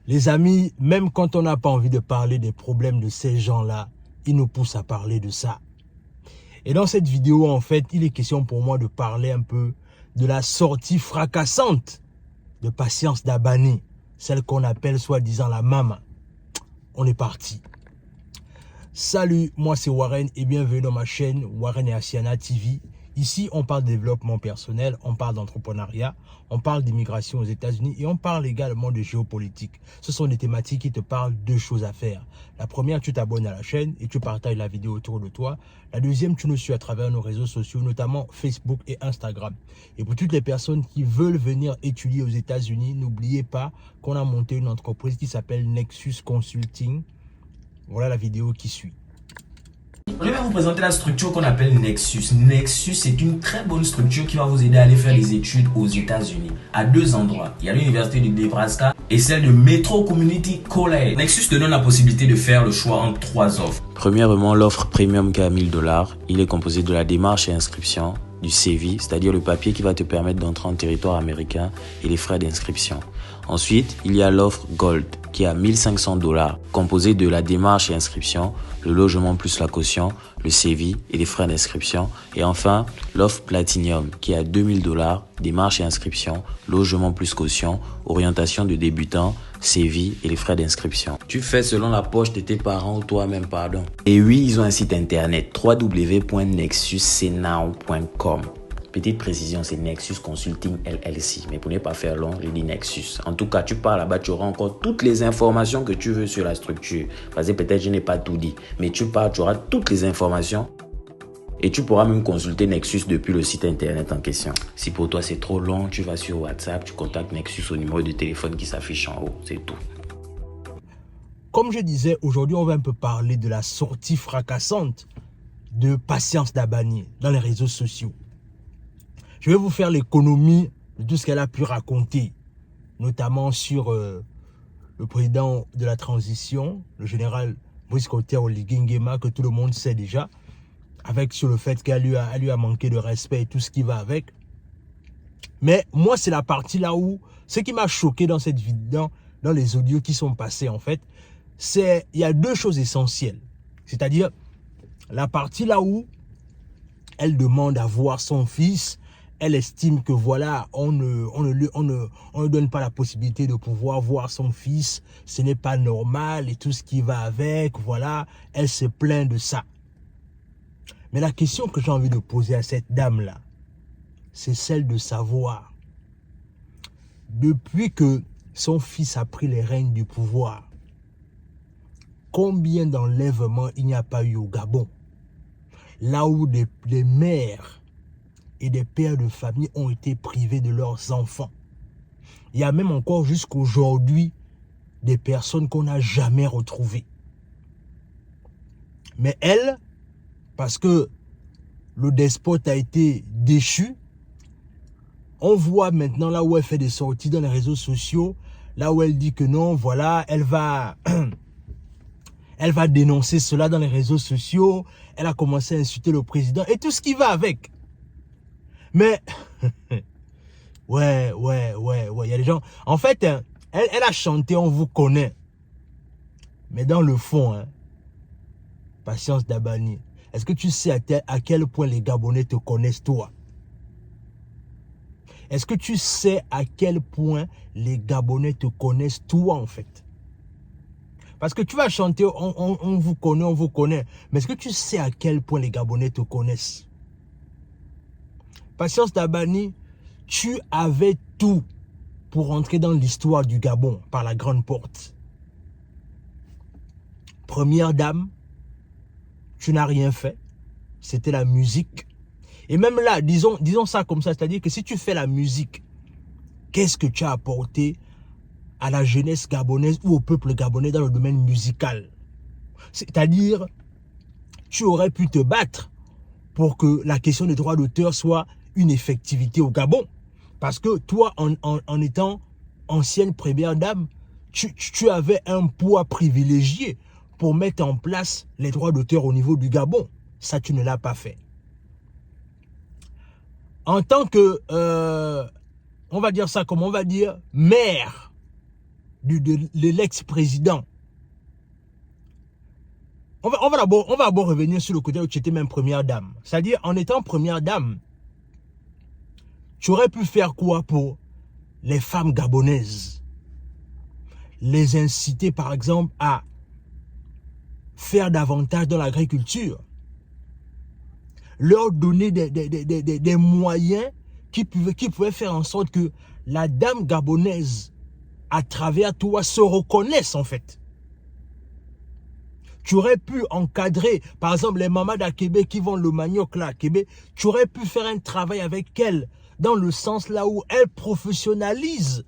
Les amis, même quand on n'a pas envie de parler des problèmes de ces gens-là, ils nous poussent à parler de ça. Et dans cette vidéo, en fait, il est question pour moi de parler un peu de la sortie fracassante de Patience Dabani, celle qu'on appelle soi-disant la mama. On est parti. Salut, moi c'est Warren et bienvenue dans ma chaîne Warren et Asiana TV. Ici, on parle de développement personnel, on parle d'entrepreneuriat, on parle d'immigration aux États-Unis et on parle également de géopolitique. Ce sont des thématiques qui te parlent de choses à faire. La première, tu t'abonnes à la chaîne et tu partages la vidéo autour de toi. La deuxième, tu nous suis à travers nos réseaux sociaux, notamment Facebook et Instagram. Et pour toutes les personnes qui veulent venir étudier aux États-Unis, n'oubliez pas qu'on a monté une entreprise qui s'appelle Nexus Consulting. Voilà la vidéo qui suit. Je vais vous présenter la structure qu'on appelle Nexus. Nexus, c'est une très bonne structure qui va vous aider à aller faire des études aux États-Unis. À deux endroits. Il y a l'université de Nebraska et celle de Metro Community College. Nexus te donne la possibilité de faire le choix entre trois offres. Premièrement, l'offre premium qui est à 1000 $. Il est composé de la démarche et inscription, du CV, c'est-à-dire le papier qui va te permettre d'entrer en territoire américain et les frais d'inscription. Ensuite, il y a l'offre Gold qui est à 1500 $, composée de la démarche et inscription, le logement plus la caution, le CV et les frais d'inscription. Et enfin, l'offre Platinum qui est à 2000 $, démarche et inscription, logement plus caution, orientation de débutant, CV et les frais d'inscription. Tu fais selon la poche de tes parents ou toi-même, pardon. Et oui, ils ont un site internet www.nexuscnow.com. Petite précision, c'est Nexus Consulting LLC. Mais pour ne pas faire long, je dis Nexus. En tout cas, tu pars là-bas, tu auras encore toutes les informations que tu veux sur la structure. Parce que peut-être je n'ai pas tout dit. Mais tu pars, tu auras toutes les informations. Et tu pourras même consulter Nexus depuis le site internet en question. Si pour toi c'est trop long, tu vas sur WhatsApp, tu contactes Nexus au numéro de téléphone qui s'affiche en haut. C'est tout. Comme je disais, aujourd'hui, on va un peu parler de la sortie fracassante de Patience Dabani dans les réseaux sociaux. Je vais vous faire l'économie de tout ce qu'elle a pu raconter, notamment sur le président de la transition, le général Brice Oligui Nguema, que tout le monde sait déjà, avec sur le fait qu'elle lui a manqué de respect et tout ce qui va avec. Mais moi, c'est la partie là où, ce qui m'a choqué dans cette vidéo, dans les audios qui sont passés en fait, c'est il y a deux choses essentielles. C'est-à-dire la partie là où elle demande à voir son fils. Elle estime que voilà, on ne donne pas la possibilité de pouvoir voir son fils. Ce n'est pas normal et tout ce qui va avec. Voilà, elle se plaint de ça. Mais la question que j'ai envie de poser à cette dame-là, c'est celle de savoir, depuis que son fils a pris les rênes du pouvoir, combien d'enlèvements il n'y a pas eu au Gabon? Là où des mères et des pères de famille ont été privés de leurs enfants. Il y a même encore jusqu'aujourd'hui des personnes qu'on n'a jamais retrouvées. Mais elle, parce que le despote a été déchu, on voit maintenant là où elle fait des sorties dans les réseaux sociaux, là où elle dit que non, voilà, elle va dénoncer cela dans les réseaux sociaux, elle a commencé à insulter le président et tout ce qui va avec. Mais, ouais, il y a des gens, en fait, hein, elle a chanté, on vous connaît. Mais dans le fond, hein, Patience Dabani, est-ce que tu sais à quel point les Gabonais te connaissent toi? Est-ce que tu sais à quel point les Gabonais te connaissent toi en fait? Parce que tu vas chanter, on vous connaît. Mais est-ce que tu sais à quel point les Gabonais te connaissent? Patience Dabani, tu avais tout pour entrer dans l'histoire du Gabon par la grande porte. Première dame, tu n'as rien fait. C'était la musique. Et même là, disons ça comme ça, c'est-à-dire que si tu fais la musique, qu'est-ce que tu as apporté à la jeunesse gabonaise ou au peuple gabonais dans le domaine musical? C'est-à-dire, tu aurais pu te battre pour que la question des droits d'auteur soit une effectivité au Gabon. Parce que toi, en étant ancienne première dame, tu avais un poids privilégié pour mettre en place les droits d'auteur au niveau du Gabon. Ça, tu ne l'as pas fait. En tant que, on va dire ça comme on va dire, mère de l'ex-président. On va d'abord revenir sur le côté où tu étais même première dame. C'est-à-dire, en étant première dame, tu aurais pu faire quoi pour les femmes gabonaises? Les inciter, par exemple, à faire davantage dans l'agriculture. Leur donner des moyens qui pouvaient faire en sorte que la dame gabonaise, à travers toi, se reconnaisse en fait. Tu aurais pu encadrer, par exemple, les mamas d'Akébé qui vendent le manioc là à Québec. Tu aurais pu faire un travail avec elles dans le sens là où elles professionnalisent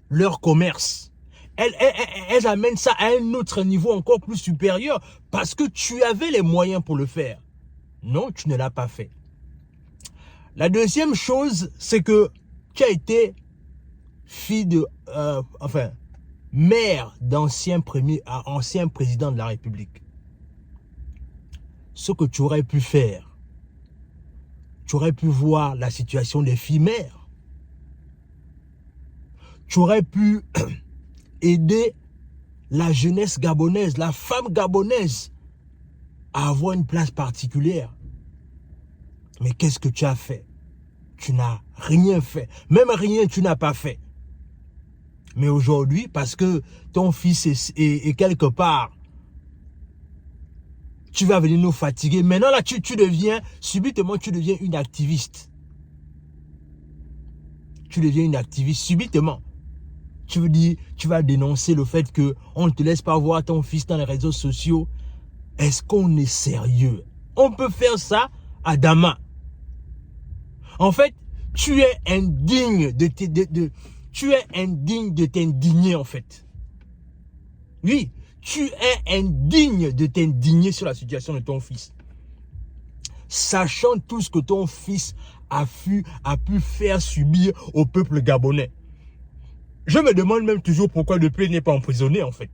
leur commerce. Elles amènent ça à un autre niveau encore plus supérieur parce que tu avais les moyens pour le faire. Non, tu ne l'as pas fait. La deuxième chose, c'est que tu as été fille de... mère d'ancien président de la République. Ce que tu aurais pu faire, tu aurais pu voir la situation des filles mères. Tu aurais pu aider la jeunesse gabonaise, la femme gabonaise à avoir une place particulière. Mais qu'est-ce que tu as fait? Tu n'as rien fait. Même rien, tu n'as pas fait. Mais aujourd'hui, parce que ton fils est quelque part, tu vas venir nous fatiguer. Maintenant, là, subitement, tu deviens une activiste. Tu deviens une activiste subitement. Tu veux dire, tu vas dénoncer le fait qu'on ne te laisse pas voir ton fils dans les réseaux sociaux. Est-ce qu'on est sérieux? On peut faire ça à Dama. En fait, tu es indigne tu es indigne de t'indigner en fait. Oui, tu es indigne de t'indigner sur la situation de ton fils. Sachant tout ce que ton fils a pu faire subir au peuple gabonais. Je me demande même toujours pourquoi depuis il n'est pas emprisonné en fait.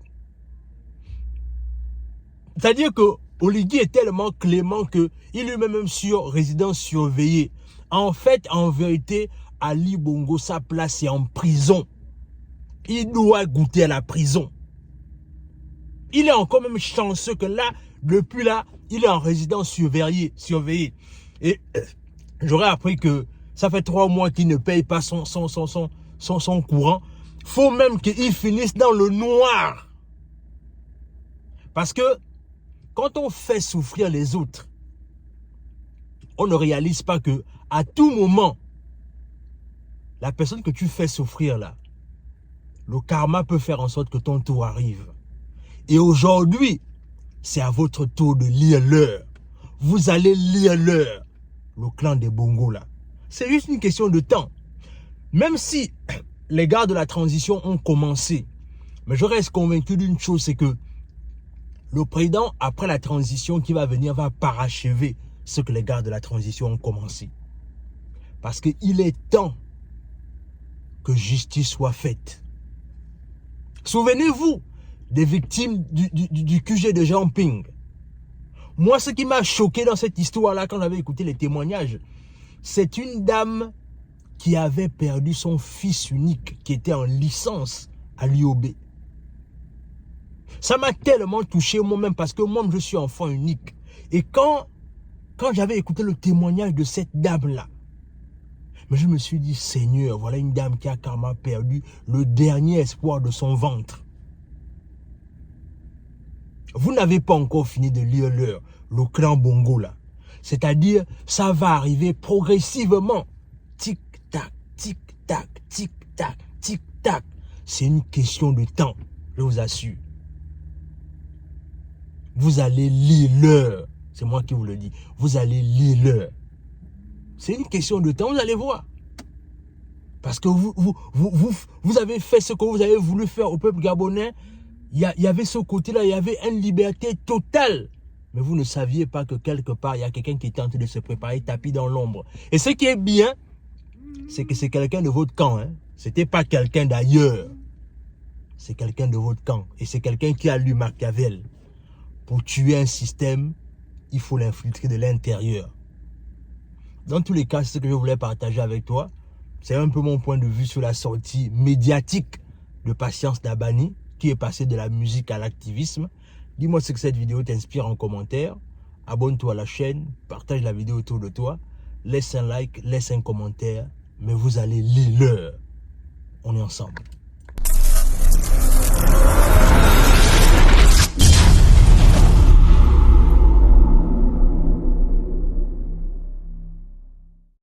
C'est-à-dire que Oligui est tellement clément qu'il est même sur résidence surveillée. En fait, en vérité, Ali Bongo, sa place est en prison. Il doit goûter à la prison. Il est encore même chanceux que là, depuis là, il est en résidence surveillée. Et j'aurais appris que ça fait 3 mois qu'il ne paye pas son courant. Faut même qu'il finisse dans le noir. Parce que quand on fait souffrir les autres, on ne réalise pas que à tout moment, la personne que tu fais souffrir là, le karma peut faire en sorte que ton tour arrive. Et aujourd'hui, c'est à votre tour de lire l'heure. Vous allez lire l'heure, le clan des Bongo là. C'est juste une question de temps. Même si les gars de la transition ont commencé, mais je reste convaincu d'une chose, c'est que le président, après la transition qui va venir, va parachever ce que les gars de la transition ont commencé. Parce qu'il est temps que justice soit faite. Souvenez-vous des victimes du QG de Jean Ping. Moi, ce qui m'a choqué dans cette histoire-là, quand j'avais écouté les témoignages, c'est une dame qui avait perdu son fils unique, qui était en licence à l'IOB. Ça m'a tellement touché moi-même, parce que moi, je suis enfant unique. Et quand j'avais écouté le témoignage de cette dame-là, mais je me suis dit, Seigneur, voilà une dame qui a carrément perdu le dernier espoir de son ventre. Vous n'avez pas encore fini de lire l'heure, le clan Bongo là. C'est-à-dire, ça va arriver progressivement. Tic-tac, tic-tac, tic-tac, tic-tac. C'est une question de temps, je vous assure. Vous allez lire l'heure. C'est moi qui vous le dis. Vous allez lire l'heure. C'est une question de temps, vous allez voir. Parce que vous avez fait ce que vous avez voulu faire au peuple gabonais. Il y avait ce côté-là, il y avait une liberté totale. Mais vous ne saviez pas que quelque part, il y a quelqu'un qui est en train de se préparer, tapis dans l'ombre. Et ce qui est bien, c'est que c'est quelqu'un de votre camp. Hein. Ce n'était pas quelqu'un d'ailleurs. C'est quelqu'un de votre camp. Et c'est quelqu'un qui a lu Machiavel. Pour tuer un système, il faut l'infiltrer de l'intérieur. Dans tous les cas, c'est ce que je voulais partager avec toi. C'est un peu mon point de vue sur la sortie médiatique de Patience Dabani, qui est passé de la musique à l'activisme. Dis-moi ce que cette vidéo t'inspire en commentaire. Abonne-toi à la chaîne, partage la vidéo autour de toi, laisse un like, laisse un commentaire, mais vous allez lire. On est ensemble.